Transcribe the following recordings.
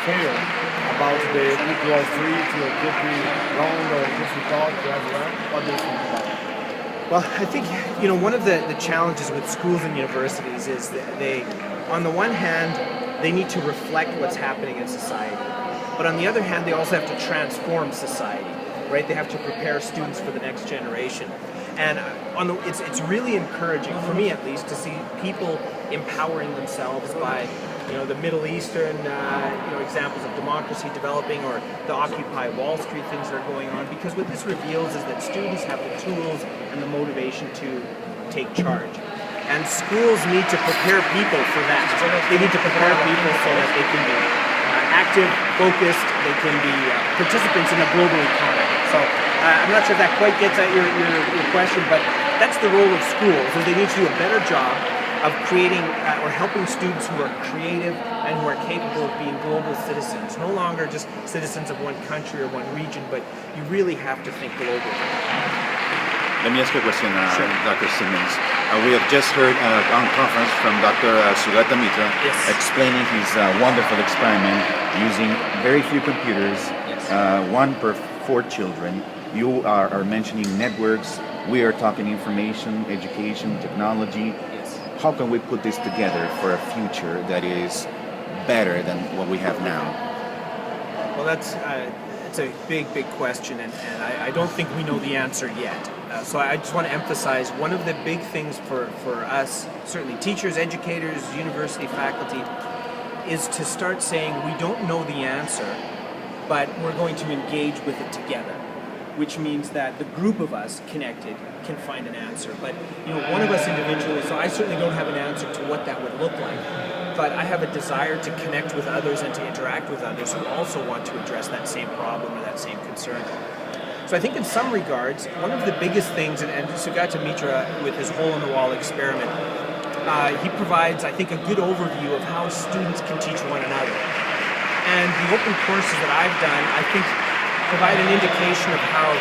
care about the equal free to keep it wrong or difficult to everyone? What do you think about it? Well, I think, one of the challenges with schools and universities is that they, on the one hand, they need to reflect what's happening in society. But on the other hand, they also have to transform society, right? They have to prepare students for the next generation. And it's really encouraging, for me at least, to see people empowering themselves by the Middle Eastern examples of democracy developing, or the Occupy Wall Street things that are going on, because what this reveals is that students have the tools and the motivation to take charge. And schools need to prepare people for that. They need to prepare people so that they can be active, focused, they can be participants in a global economy. So I'm not sure if that quite gets at your question, but that's the role of schools, is they need to do a better job of creating or helping students who are creative and who are capable of being global citizens. No longer just citizens of one country or one region, but you really have to think globally. Let me ask you a question, Sure. Dr. Siemens. We have just heard on conference from Dr. Sugata Mitra explaining his wonderful experiment using very few computers, one per 4 children. You are mentioning networks. We are talking information, education, technology. How can we put this together for a future that is better than what we have now? Well, it's a big question, and I don't think we know the answer yet. So I just want to emphasize, one of the big things for us, certainly teachers, educators, university faculty, is to start saying we don't know the answer, but we're going to engage with it together, which means that the group of us connected can find an answer. But one of us individually, so I certainly don't have an answer to what that would look like, but I have a desire to connect with others and to interact with others who also want to address that same problem or that same concern. So I think in some regards, one of the biggest things, and Sugata Mitra with his hole-in-the-wall experiment, he provides, I think, a good overview of how students can teach one another. And the open courses that I've done, I think, provide an indication of how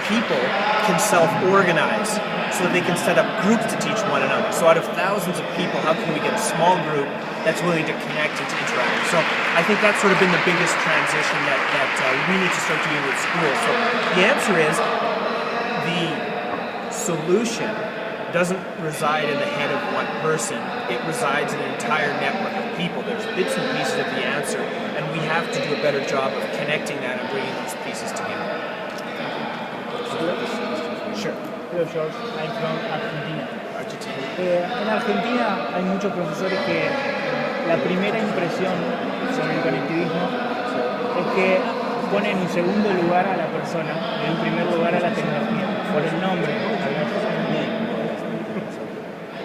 people can self-organize so that they can set up groups to teach one another. So out of thousands of people, how can we get a small group that's willing to connect and to interact? So I think that's sort of been the biggest transition that we need to start doing with schools. So the answer is, the solution doesn't reside in the head of one person. It resides in an entire network of people. There's bits and pieces of the answer, and we have to do a better job of connecting that and bringing those pieces together. Sure. Hello, George. I'm from Argentina. En Argentina hay muchos profesores que la primera impresión sobre el conectivismo es que ponen en un segundo lugar a la persona y en un primer lugar a la tecnología, por el nombre.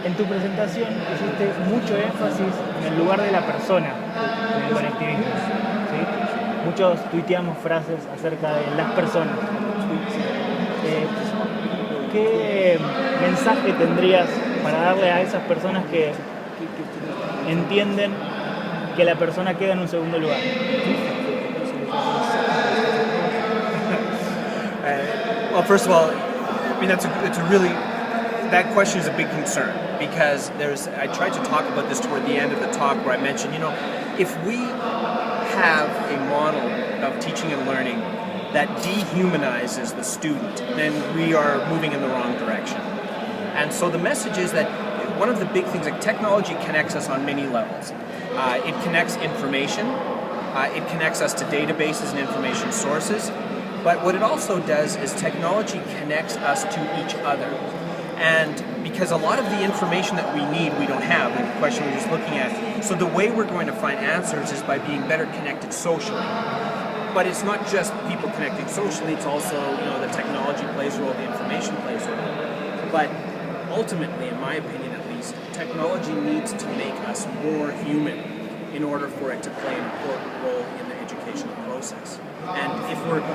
En tu presentación hiciste mucho énfasis en el lugar de la persona en el conectivismo, ¿sí? Muchos tuiteamos frases acerca de las personas. ¿Qué mensaje tendrías para darle a esas personas que entienden que la persona queda en un segundo lugar? Well, first of all, I mean, that question is a big concern, because I tried to talk about this toward the end of the talk, where I mentioned, if we have a model of teaching and learning that dehumanizes the student, then we are moving in the wrong direction. And so the message is that one of the big things, like, technology connects us on many levels. It connects information, it connects us to databases and information sources, but what it also does is technology connects us to each other. And because a lot of the information that we need, we don't have, the question we're just looking at. So the way we're going to find answers is by being better connected socially. But it's not just people connecting socially, it's also, the technology plays a role, the information plays a role. But ultimately, in my opinion at least, technology needs to make us more human in order for it to play an important role in the educational process. And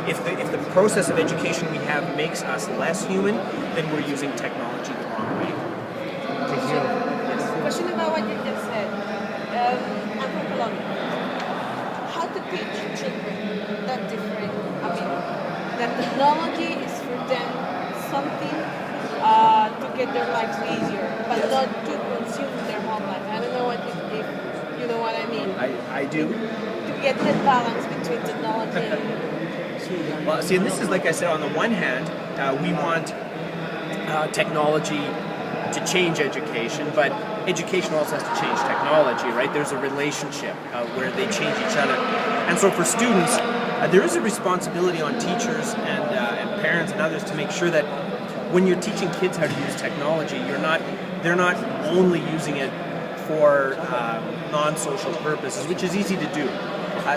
if the process of education we have makes us less human, then we're using technology the wrong way. Question about what you just said. I'm from Colombia. How to teach children that different? I mean, that technology is for them something to get their lives easier, but not to consume their whole life. I don't know if you know what I mean? I do. To get that balance between technology and... Well, see, and this is, like I said, on the one hand, we want technology to change education, but education also has to change technology, right? There's a relationship where they change each other. And so for students, there is a responsibility on teachers and parents and others to make sure that when you're teaching kids how to use technology, they're not only using it for non-social purposes, which is easy to do.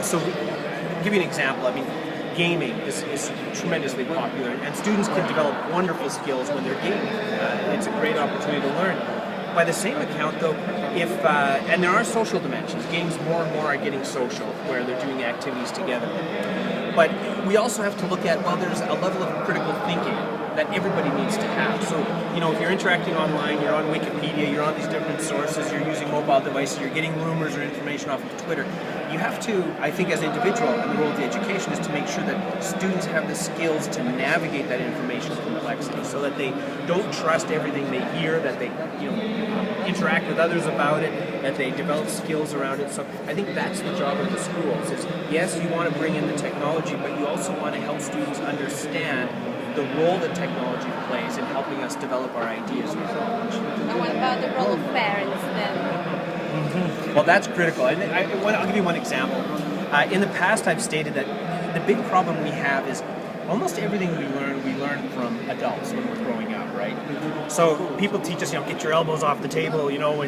So I'll give you an example. I mean, gaming is tremendously popular, and students can develop wonderful skills when they're gaming. It's a great opportunity to learn. By the same account, though, and there are social dimensions. Games more and more are getting social, where they're doing activities together. But we also have to look at, well, there's a level of critical thinking that everybody needs to have. So, if you're interacting online, you're on Wikipedia, you're on these different sources, you're using mobile devices, you're getting rumors or information off of Twitter, you have to, I think, as an individual, and the role of the education is to make sure that students have the skills to navigate that information complexity so that they don't trust everything they hear, that they, interact with others about it, that they develop skills around it. So I think that's the job of the schools is, yes, you want to bring in the technology, but you also want to help students understand the role that technology plays in helping us develop our ideas with knowledge. And what about the role of parents then? Well, that's critical. And I'll give you one example. In the past, I've stated that the big problem we have is almost everything we learn from adults when we're growing up, right? So people teach us, get your elbows off the table, you got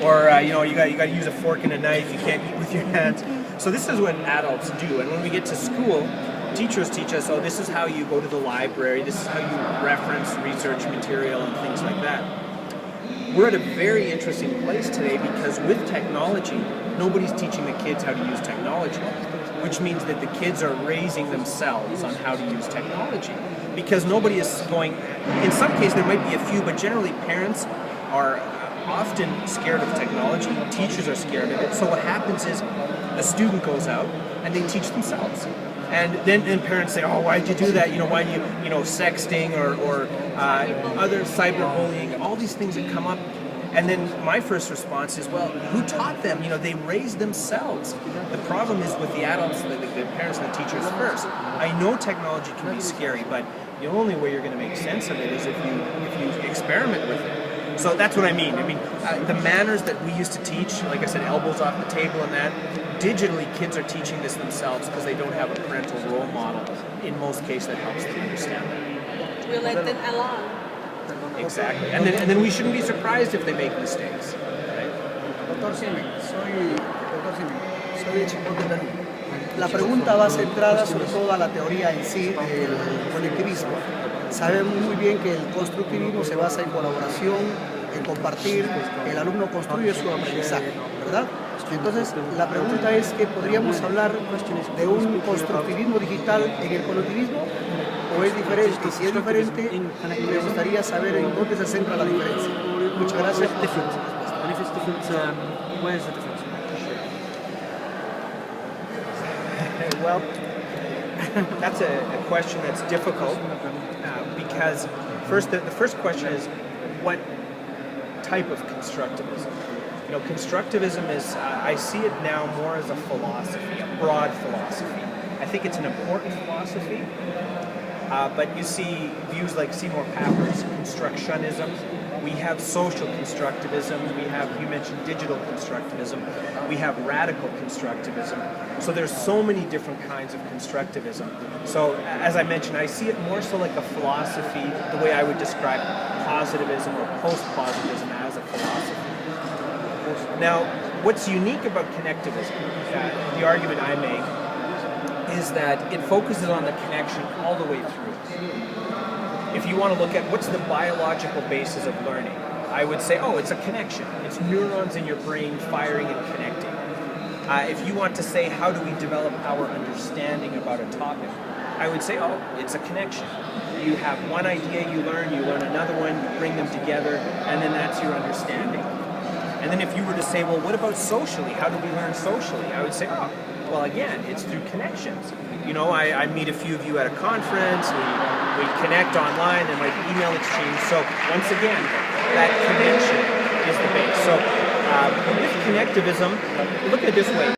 to use a fork and a knife. You can't eat with your hands. So this is what adults do. And when we get to school, teachers teach us, this is how you go to the library, this is how you reference research material and things like that. We're at a very interesting place today because with technology, nobody's teaching the kids how to use technology, which means that the kids are raising themselves on how to use technology. Because nobody is going, in some cases there might be a few, but generally parents are often scared of technology, teachers are scared of it, so what happens is a student goes out and they teach themselves. And then parents say, why'd you do that? Why you sexting or other cyberbullying, all these things that come up. And then my first response is, well, who taught them? They raised themselves. The problem is with the adults, the parents and the teachers first. I know technology can be scary, but the only way you're going to make sense of it is if you experiment with it. So that's what I mean. The manners that we used to teach, like I said, elbows off the table and that, digitally kids are teaching this themselves because they don't have a parental role model in most cases that helps them understand that. We let them alone. Exactly. And then we shouldn't be surprised if they make mistakes. Right? Doctor Siemens, soy de Chipón de Perú. La pregunta va centrada sobre todo a la teoría en sí del conectivismo. Sabemos muy bien que el constructivismo se basa en colaboración, en compartir, el alumno construye su aprendizaje, ¿verdad? Entonces, la pregunta es que podríamos hablar de un constructivismo digital en el conectivismo o es diferente. Y si es diferente, me gustaría saber en dónde se centra la diferencia. Muchas gracias. Well, that's a question that's difficult because the first question is what type of constructivism? Constructivism is, I see it now more as a philosophy, a broad philosophy. I think it's an important philosophy, but you see views like Seymour Papper's constructionism. We have social constructivism. We have, you mentioned digital constructivism. We have radical constructivism. So there's so many different kinds of constructivism. So as I mentioned, I see it more so like a philosophy, the way I would describe positivism or post-positivism as a philosophy. Now, what's unique about connectivism, the argument I make, is that it focuses on the connection all the way through. If you want to look at what's the biological basis of learning, I would say, it's a connection. It's neurons in your brain firing and connecting. If you want to say, how do we develop our understanding about a topic, I would say, it's a connection. You have one idea you learn another one, you bring them together, and then that's your understanding. And then if you were to say, well, what about socially? How do we learn socially? I would say, well, again, it's through connections. I meet a few of you at a conference, we connect online, and like email exchange. So once again, that connection is the base. So With connectivism, look at it this way.